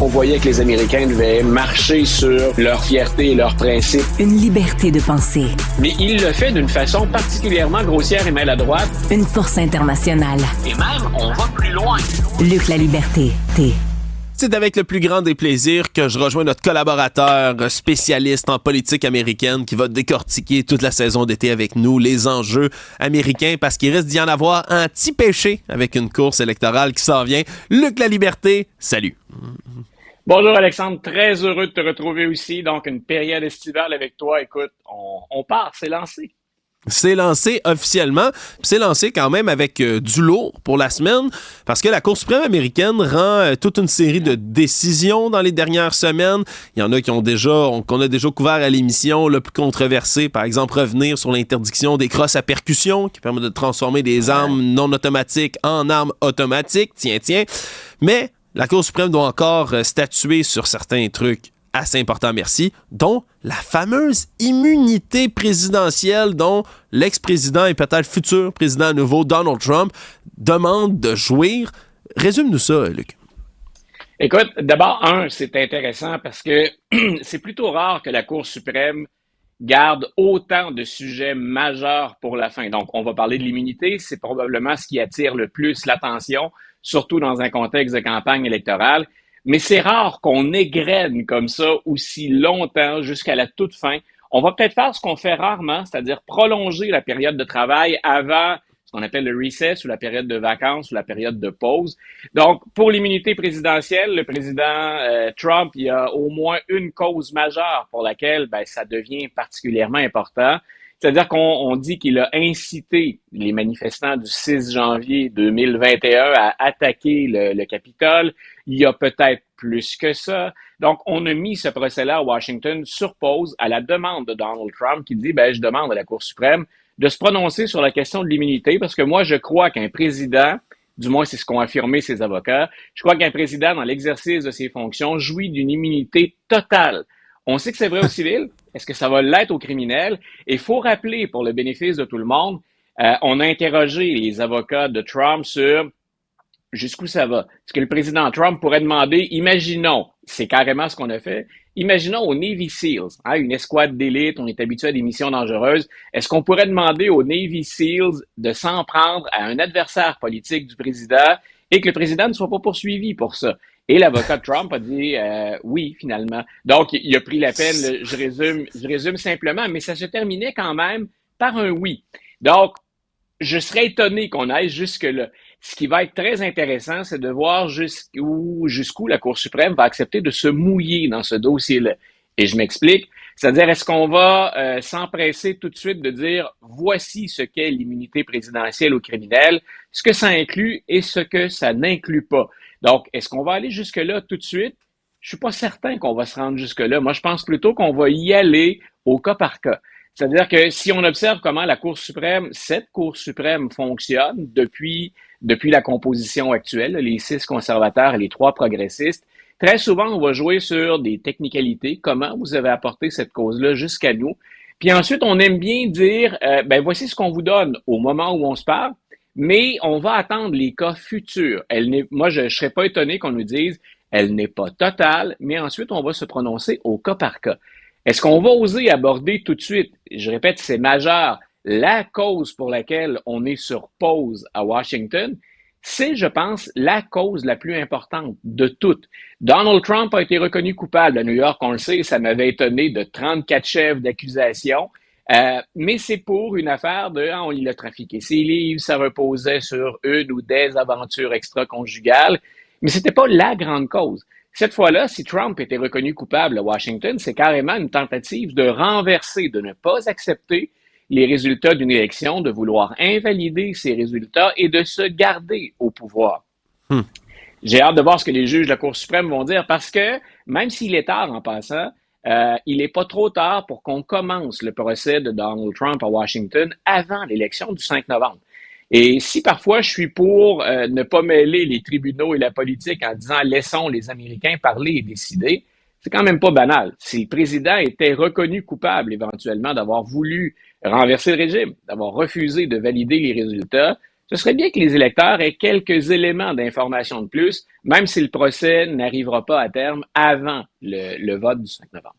On voyait que les Américains devaient marcher sur leur fierté et leurs principes. Une liberté de penser. Mais il le fait d'une façon particulièrement grossière et maladroite. Une force internationale. Et même, on va plus loin. Luc La Liberté, T. C'est avec le plus grand des plaisirs que je rejoins notre collaborateur spécialiste en politique américaine qui va décortiquer toute la saison d'été avec nous, les enjeux américains, parce qu'il risque d'y en avoir un petit péché avec une course électorale qui s'en vient. Luc La Liberté, salut! Bonjour Alexandre, très heureux de te retrouver aussi. Donc, une période estivale avec toi. Écoute, on part, c'est lancé. C'est lancé officiellement, puis c'est lancé quand même avec du lourd pour la semaine, parce que la Cour suprême américaine rend toute une série de décisions dans les dernières semaines. Il y en a qu'on a déjà couvert à l'émission, le plus controversé, par exemple, revenir sur l'interdiction des crosses à percussion, qui permet de transformer des armes non automatiques en armes automatiques. Tiens. Mais la Cour suprême doit encore statuer sur certains trucs assez important, merci, dont la fameuse immunité présidentielle dont l'ex-président et peut-être futur président à nouveau, Donald Trump, demande de jouir. Résume-nous ça, Luc. Écoute, d'abord, c'est intéressant parce que c'est plutôt rare que la Cour suprême garde autant de sujets majeurs pour la fin. Donc, on va parler de l'immunité, c'est probablement ce qui attire le plus l'attention, surtout dans un contexte de campagne électorale. Mais c'est rare qu'on égrène comme ça aussi longtemps jusqu'à la toute fin. On va peut-être faire ce qu'on fait rarement, c'est-à-dire prolonger la période de travail avant ce qu'on appelle le recess ou la période de vacances ou la période de pause. Donc, pour l'immunité présidentielle, le président Trump, il y a au moins une cause majeure pour laquelle ça devient particulièrement important. C'est-à-dire qu'on dit qu'il a incité les manifestants du 6 janvier 2021 à attaquer le Capitole. Il y a peut-être plus que ça. Donc, on a mis ce procès-là à Washington sur pause à la demande de Donald Trump qui dit, je demande à la Cour suprême de se prononcer sur la question de l'immunité parce que moi, je crois qu'un président, du moins c'est ce qu'ont affirmé ses avocats, je crois qu'un président dans l'exercice de ses fonctions jouit d'une immunité totale. On sait que c'est vrai aux civils. Est-ce que ça va l'être aux criminels? Et il faut rappeler, pour le bénéfice de tout le monde, on a interrogé les avocats de Trump sur jusqu'où ça va. Est-ce que le président Trump pourrait demander, imaginons, c'est carrément ce qu'on a fait, imaginons aux Navy SEALs, une escouade d'élite, on est habitué à des missions dangereuses, est-ce qu'on pourrait demander aux Navy SEALs de s'en prendre à un adversaire politique du président et que le président ne soit pas poursuivi pour ça? Et l'avocat de Trump a dit oui, finalement. Donc, il a pris la peine, je résume simplement, mais ça se terminait quand même par un oui. Donc, je serais étonné qu'on aille jusque-là. Ce qui va être très intéressant, c'est de voir jusqu'où la Cour suprême va accepter de se mouiller dans ce dossier-là. Et je m'explique. C'est-à-dire, est-ce qu'on va s'empresser tout de suite de dire voici ce qu'est l'immunité présidentielle aux criminels, ce que ça inclut et ce que ça n'inclut pas. Donc, est-ce qu'on va aller jusque-là tout de suite? Je suis pas certain qu'on va se rendre jusque-là. Moi, je pense plutôt qu'on va y aller au cas par cas. C'est-à-dire que si on observe comment cette Cour suprême fonctionne depuis la composition actuelle, les 6 conservateurs et les 3 progressistes, très souvent, on va jouer sur des technicalités, comment vous avez apporté cette cause-là jusqu'à nous. Puis ensuite, on aime bien dire, voici ce qu'on vous donne au moment où on se parle, mais on va attendre les cas futurs. Moi, je ne serais pas étonné qu'on nous dise, elle n'est pas totale, mais ensuite, on va se prononcer au cas par cas. Est-ce qu'on va oser aborder tout de suite, je répète, c'est majeur, la cause pour laquelle on est sur pause à Washington? C'est, je pense, la cause la plus importante de toutes. Donald Trump a été reconnu coupable à New York, on le sait, ça m'avait étonné, de 34 chefs d'accusation. Mais c'est pour une affaire il a trafiqué ses livres, ça reposait sur une ou des aventures extra-conjugales, mais c'était pas la grande cause. Cette fois-là, si Trump était reconnu coupable à Washington, c'est carrément une tentative de renverser, de ne pas accepter les résultats d'une élection, de vouloir invalider ces résultats et de se garder au pouvoir. J'ai hâte de voir ce que les juges de la Cour suprême vont dire parce que, même s'il est tard en passant, il n'est pas trop tard pour qu'on commence le procès de Donald Trump à Washington avant l'élection du 5 novembre. Et si parfois je suis pour ne pas mêler les tribunaux et la politique en disant laissons les Américains parler et décider, c'est quand même pas banal. Si le président était reconnu coupable éventuellement d'avoir voulu renverser le régime, d'avoir refusé de valider les résultats, ce serait bien que les électeurs aient quelques éléments d'information de plus, même si le procès n'arrivera pas à terme avant le vote du 5 novembre.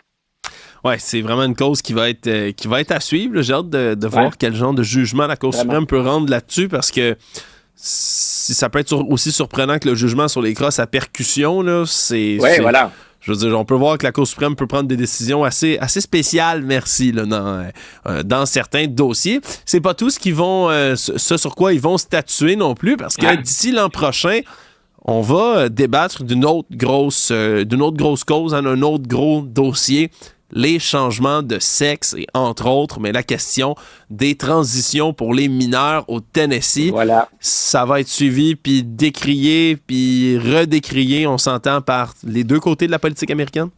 Ouais, c'est vraiment une cause qui va être à suivre, là. J'ai hâte de Ouais, voir quel genre de jugement la Cour vraiment. suprême peut rendre là-dessus, parce que si ça peut être aussi surprenant que le jugement sur les crosses à percussion, là, Oui, voilà. je veux dire, on peut voir que la Cour suprême peut prendre des décisions assez spéciales, merci, là, dans certains dossiers. C'est pas tout ce sur quoi ils vont statuer non plus, parce que Ouais. d'ici l'an prochain, on va débattre d'une autre grosse cause, hein, un autre gros dossier, les changements de sexe et entre autres, mais la question des transitions pour les mineurs au Tennessee, Voilà. ça va être suivi, puis décrié, puis redécrié, on s'entend, par les deux côtés de la politique américaine?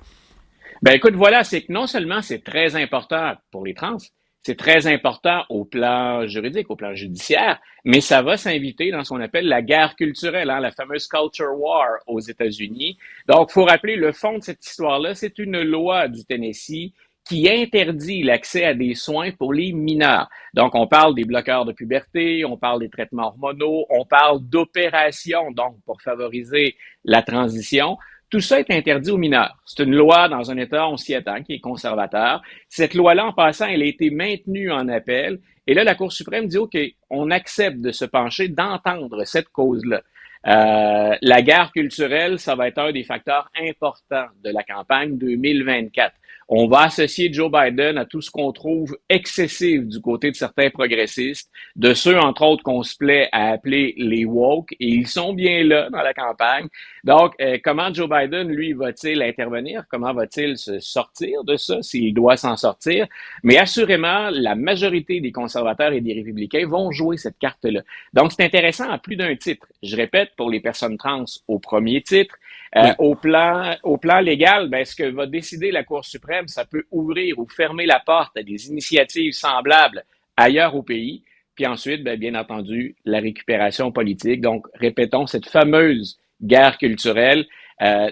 Ben écoute, voilà, c'est que non seulement c'est très important pour les trans, c'est très important au plan juridique, au plan judiciaire, mais ça va s'inviter dans ce qu'on appelle la guerre culturelle, hein, la fameuse culture war aux États-Unis. Donc, il faut rappeler le fond de cette histoire-là, c'est une loi du Tennessee qui interdit l'accès à des soins pour les mineurs. Donc, on parle des bloqueurs de puberté, on parle des traitements hormonaux, on parle d'opérations, donc pour favoriser la transition. Tout ça est interdit aux mineurs. C'est une loi dans un État, on s'y attend, qui est conservateur. Cette loi-là, en passant, elle a été maintenue en appel. Et là, la Cour suprême dit, OK, on accepte de se pencher, d'entendre cette cause-là. La guerre culturelle, ça va être un des facteurs importants de la campagne 2024. On va associer Joe Biden à tout ce qu'on trouve excessif du côté de certains progressistes, de ceux, entre autres, qu'on se plaît à appeler les woke, et ils sont bien là dans la campagne. Donc, comment Joe Biden, lui, va-t-il intervenir? Comment va-t-il se sortir de ça, s'il doit s'en sortir? Mais assurément, la majorité des conservateurs et des républicains vont jouer cette carte-là. Donc, c'est intéressant à plus d'un titre. Je répète, pour les personnes trans, au premier titre. Oui. Au plan légal, ben, ce que va décider la Cour suprême, ça peut ouvrir ou fermer la porte à des initiatives semblables ailleurs au pays. Puis ensuite, ben, bien entendu, la récupération politique. Donc, répétons, cette fameuse guerre culturelle.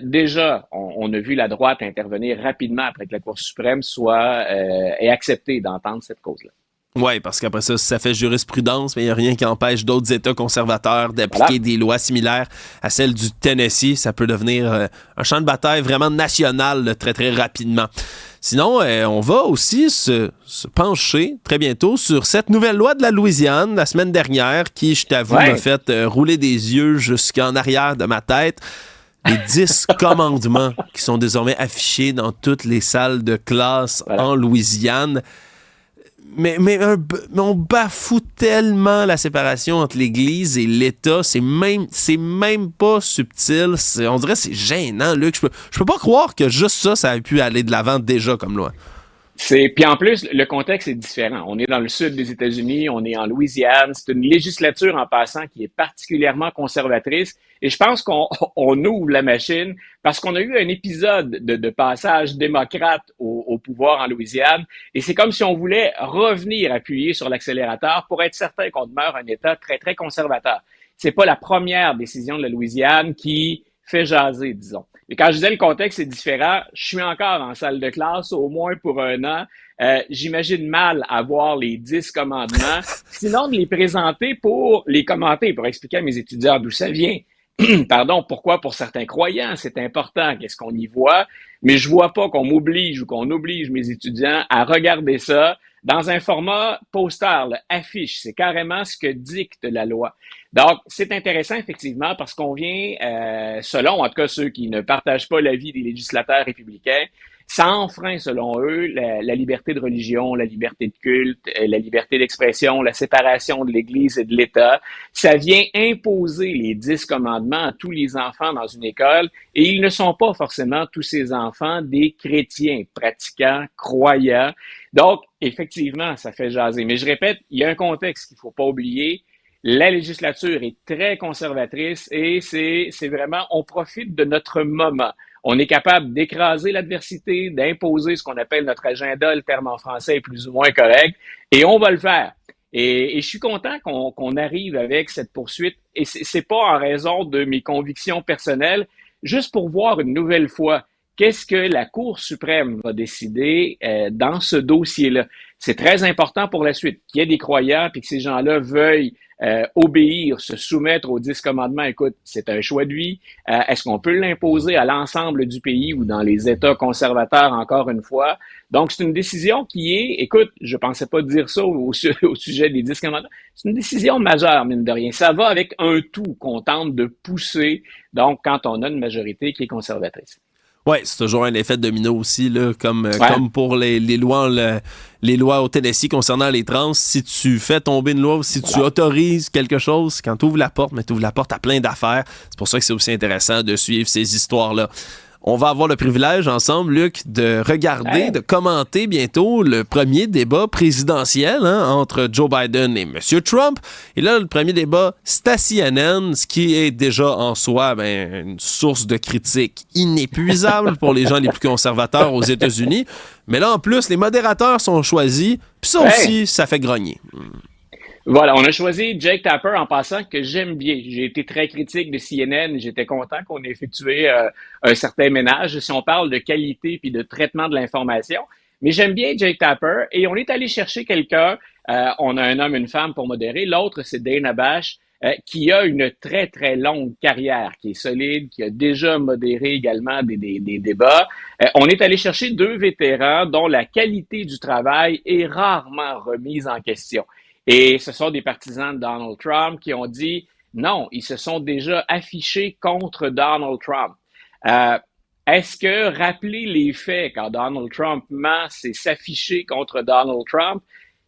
Déjà, on a vu la droite intervenir rapidement après que la Cour suprême ait accepté d'entendre cette cause-là. Oui, parce qu'après ça, ça fait jurisprudence, mais il n'y a rien qui empêche d'autres États conservateurs d'appliquer Voilà. des lois similaires à celles du Tennessee. Ça peut devenir un champ de bataille vraiment national là, très, très rapidement. Sinon, on va aussi se pencher très bientôt sur cette nouvelle loi de la Louisiane la semaine dernière qui, je t'avoue, m'a fait rouler des yeux jusqu'en arrière de ma tête. Les 10 commandements qui sont désormais affichés dans toutes les salles de classe en Louisiane. Mais on bafoue tellement la séparation entre l'Église et l'État. C'est même pas subtil. On dirait que c'est gênant, Luc. Je peux pas croire que juste ça a pu aller de l'avant déjà comme loi. Puis en plus, le contexte est différent. On est dans le sud des États-Unis, on est en Louisiane. C'est une législature en passant qui est particulièrement conservatrice. Et je pense qu'on ouvre la machine parce qu'on a eu un épisode de passage démocrate au pouvoir en Louisiane. Et c'est comme si on voulait revenir appuyer sur l'accélérateur pour être certain qu'on demeure un État très, très conservateur. C'est pas la première décision de la Louisiane qui fait jaser, disons. Et quand je disais le contexte est différent, je suis encore en salle de classe, au moins pour un an. J'imagine mal avoir les 10 commandements, sinon de les présenter pour les commenter, pour expliquer à mes étudiants d'où ça vient. Pardon, pourquoi pour certains croyants, c'est important, qu'est-ce qu'on y voit, mais je vois pas qu'on m'oblige ou qu'on oblige mes étudiants à regarder ça dans un format poster, là, affiche. C'est carrément ce que dicte la loi. Donc, c'est intéressant, effectivement, parce qu'on vient, selon, en tout cas, ceux qui ne partagent pas l'avis des législateurs républicains, ça enfreint, selon eux, la liberté de religion, la liberté de culte, la liberté d'expression, la séparation de l'Église et de l'État. Ça vient imposer les 10 commandements à tous les enfants dans une école, et ils ne sont pas forcément, tous ces enfants, des chrétiens pratiquants, croyants. Donc, effectivement, ça fait jaser. Mais je répète, il y a un contexte qu'il ne faut pas oublier. La législature est très conservatrice et c'est vraiment, on profite de notre moment. On est capable d'écraser l'adversité, d'imposer ce qu'on appelle notre agenda, le terme en français est plus ou moins correct, et on va le faire. Et je suis content qu'on arrive avec cette poursuite, et c'est pas en raison de mes convictions personnelles, juste pour voir une nouvelle fois qu'est-ce que la Cour suprême va décider dans ce dossier-là. C'est très important pour la suite, qu'il y ait des croyants puis que ces gens-là veuillent obéir, se soumettre aux 10 commandements, écoute, c'est un choix de vie. Est-ce qu'on peut l'imposer à l'ensemble du pays ou dans les États conservateurs, encore une fois? Donc, c'est une décision qui est, écoute, je pensais pas dire ça au sujet des 10 commandements, c'est une décision majeure, mine de rien. Ça va avec un tout qu'on tente de pousser, donc, quand on a une majorité qui est conservatrice. Oui, c'est toujours un effet domino aussi, là, comme pour les lois au Tennessee concernant les trans. Si tu fais tomber une loi ou si tu autorises quelque chose, quand tu ouvres la porte, mais tu ouvres la porte à plein d'affaires. C'est pour ça que c'est aussi intéressant de suivre ces histoires-là. On va avoir le privilège ensemble, Luc, de regarder, de commenter bientôt le premier débat présidentiel entre Joe Biden et M. Trump. Et là, le premier débat, c'est à CNN, ce qui est déjà en soi une source de critique inépuisable pour les gens les plus conservateurs aux États-Unis. Mais là, en plus, les modérateurs sont choisis, puis ça aussi, ça fait grogner. Voilà, on a choisi Jake Tapper en passant que j'aime bien. J'ai été très critique de CNN. J'étais content qu'on ait effectué un certain ménage si on parle de qualité puis de traitement de l'information. Mais j'aime bien Jake Tapper et on est allé chercher quelqu'un. On a un homme, une femme pour modérer. L'autre, c'est Dana Bash, qui a une très, très longue carrière, qui est solide, qui a déjà modéré également des débats. On est allé chercher 2 vétérans dont la qualité du travail est rarement remise en question. Et ce sont des partisans de Donald Trump qui ont dit non, ils se sont déjà affichés contre Donald Trump. Est-ce que rappeler les faits quand Donald Trump ment, c'est s'afficher contre Donald Trump?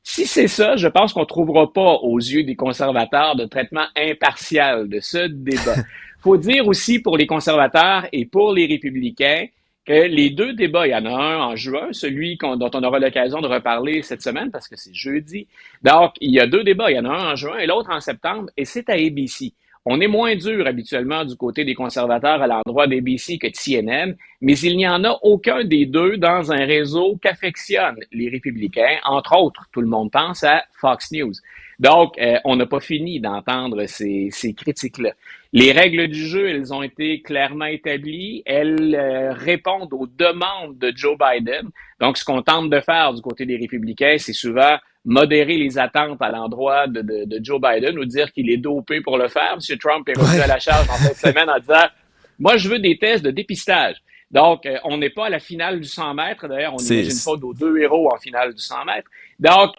Si c'est ça, je pense qu'on ne trouvera pas aux yeux des conservateurs de traitement impartial de ce débat. Faut dire aussi pour les conservateurs et pour les républicains que les 2 débats, il y en a un en juin, celui dont on aura l'occasion de reparler cette semaine parce que c'est jeudi. Donc, il y a 2 débats, il y en a un en juin et l'autre en septembre et c'est à ABC. On est moins dur habituellement du côté des conservateurs à l'endroit d'ABC que de CNN, mais il n'y en a aucun des 2 dans un réseau qu'affectionnent les républicains, entre autres, tout le monde pense à Fox News. Donc, on n'a pas fini d'entendre ces critiques-là. Les règles du jeu, elles ont été clairement établies. Elles répondent aux demandes de Joe Biden. Donc, ce qu'on tente de faire du côté des républicains, c'est souvent modérer les attentes à l'endroit de Joe Biden ou dire qu'il est dopé pour le faire. M. Trump est revenu à la charge en fin de semaine en disant « Moi, je veux des tests de dépistage ». Donc, on n'est pas à la finale du 100 mètres. D'ailleurs, on n'imagine pas nos 2 héros en finale du 100 mètres. Donc,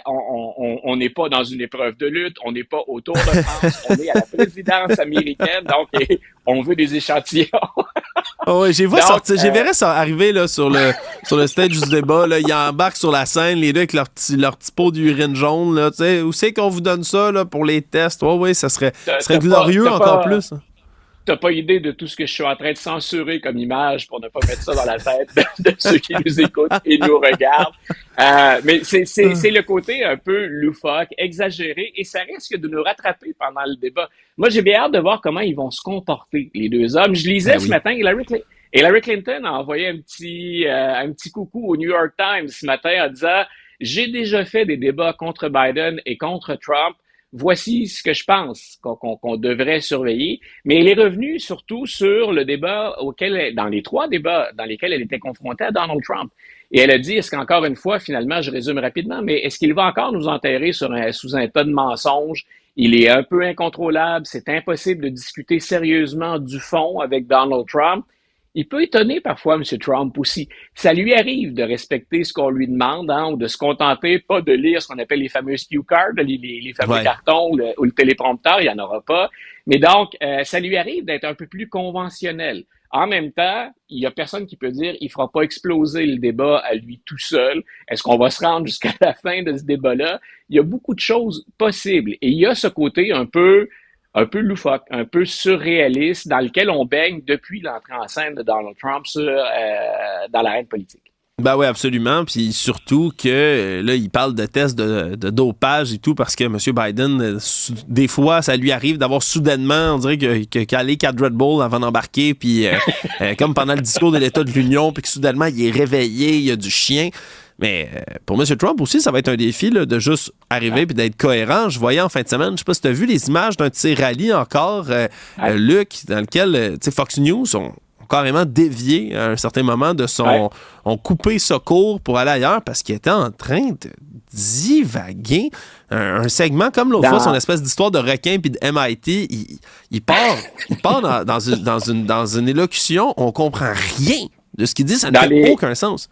on n'est pas dans une épreuve de lutte. On n'est pas au Tour de France. On est à la présidence américaine. Donc, on veut des échantillons. Oh oui, j'ai verrais ça arriver là, sur le stage du débat. Là, ils embarquent sur la scène, les deux avec leur petit pot d'urine jaune. Là, où c'est qu'on vous donne ça là, pour les tests? Oh, oui, ça serait glorieux encore plus. T'as pas idée de tout ce que je suis en train de censurer comme image pour ne pas mettre ça dans la tête de ceux qui nous écoutent et nous regardent. Mais c'est le côté un peu loufoque, exagéré, et ça risque de nous rattraper pendant le débat. Moi, j'ai bien hâte de voir comment ils vont se comporter, les 2 hommes. Je lisais ce matin, Hillary Clinton a envoyé un petit coucou au New York Times ce matin en disant « J'ai déjà fait des débats contre Biden et contre Trump. Voici ce que je pense qu'on devrait surveiller. » Mais elle est revenue surtout sur le débat dans les 3 débats dans lesquels elle était confrontée à Donald Trump. Et elle a dit, est-ce qu'encore une fois, finalement, je résume rapidement, mais est-ce qu'il va encore nous enterrer sous un tas de mensonges? Il est un peu incontrôlable. C'est impossible de discuter sérieusement du fond avec Donald Trump. Il peut étonner parfois M. Trump aussi. Ça lui arrive de respecter ce qu'on lui demande, ou de se contenter, pas de lire ce qu'on appelle les fameuses cue cards, les fameux cartons ou le téléprompteur, il n'y en aura pas. Mais donc, ça lui arrive d'être un peu plus conventionnel. En même temps, il n'y a personne qui peut dire il ne fera pas exploser le débat à lui tout seul. Est-ce qu'on va se rendre jusqu'à la fin de ce débat-là? Il y a beaucoup de choses possibles. Et il y a ce côté un peu loufoque, un peu surréaliste, dans lequel on baigne depuis l'entrée en scène de Donald Trump dans l'arène politique. Ben oui, absolument. Puis surtout que là, il parle de tests de dopage et tout parce que M. Biden, des fois, ça lui arrive d'avoir soudainement, on dirait calé 4 Red Bull avant d'embarquer, puis comme pendant le discours de l'État de l'Union, puis que soudainement, il est réveillé, il y a du chien. Mais pour M. Trump aussi, ça va être un défi là, de juste arriver et d'être cohérent. Je voyais en fin de semaine, je ne sais pas si tu as vu les images d'un de ces rallyes encore, Luc, dans lequel Fox News ont carrément dévié à un certain moment de son... ont coupé ce cours pour aller ailleurs parce qu'il était en train de divaguer. Un segment comme l'autre fois, son espèce d'histoire de requin puis de MIT, il part dans une élocution, on comprend rien de ce qu'il dit, ça n'a aucun sens.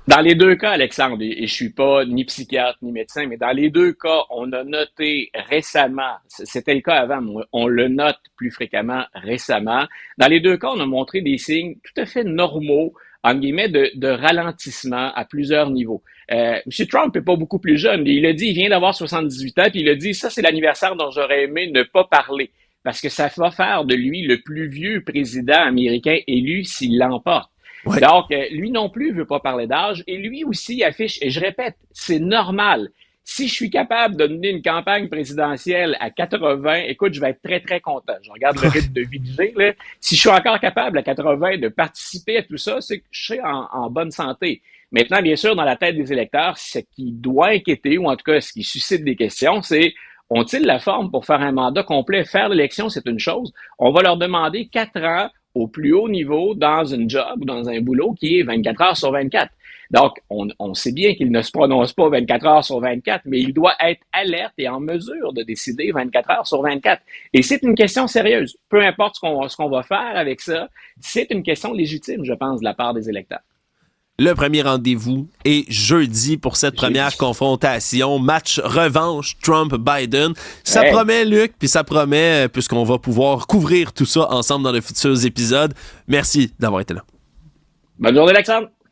Dans les deux cas, Alexandre, et je suis pas ni psychiatre ni médecin, mais dans les deux cas, on a noté récemment, c'était le cas avant, mais on le note plus fréquemment récemment. Dans les deux cas, on a montré des signes tout à fait normaux, en guillemets, de ralentissement à plusieurs niveaux. M. Trump n'est pas beaucoup plus jeune. Il a dit, il vient d'avoir 78 ans, puis il a dit, ça, c'est l'anniversaire dont j'aurais aimé ne pas parler, parce que ça va faire de lui le plus vieux président américain élu s'il l'emporte. Ouais. Donc, lui non plus veut pas parler d'âge, et lui aussi affiche, et je répète, c'est normal. Si je suis capable de mener une campagne présidentielle à 80, écoute, je vais être très, très content. Je regarde le rythme de vie que j'ai, là. Si je suis encore capable à 80 de participer à tout ça, c'est que je suis en bonne santé. Maintenant, bien sûr, dans la tête des électeurs, ce qui doit inquiéter, ou en tout cas ce qui suscite des questions, c'est ont-ils la forme pour faire un mandat complet? Faire l'élection, c'est une chose. On va leur demander 4 ans au plus haut niveau dans une job ou dans un boulot qui est 24 heures sur 24. Donc, on sait bien qu'il ne se prononce pas 24 heures sur 24, mais il doit être alerte et en mesure de décider 24 heures sur 24. Et c'est une question sérieuse. Peu importe ce qu'on va faire avec ça, c'est une question légitime, je pense, de la part des électeurs. Le premier rendez-vous est jeudi pour cette première confrontation. Match revanche Trump-Biden. Ça promet, Luc, puis ça promet, puisqu'on va pouvoir couvrir tout ça ensemble dans de futurs épisodes. Merci d'avoir été là. Bonne journée, Alexandre.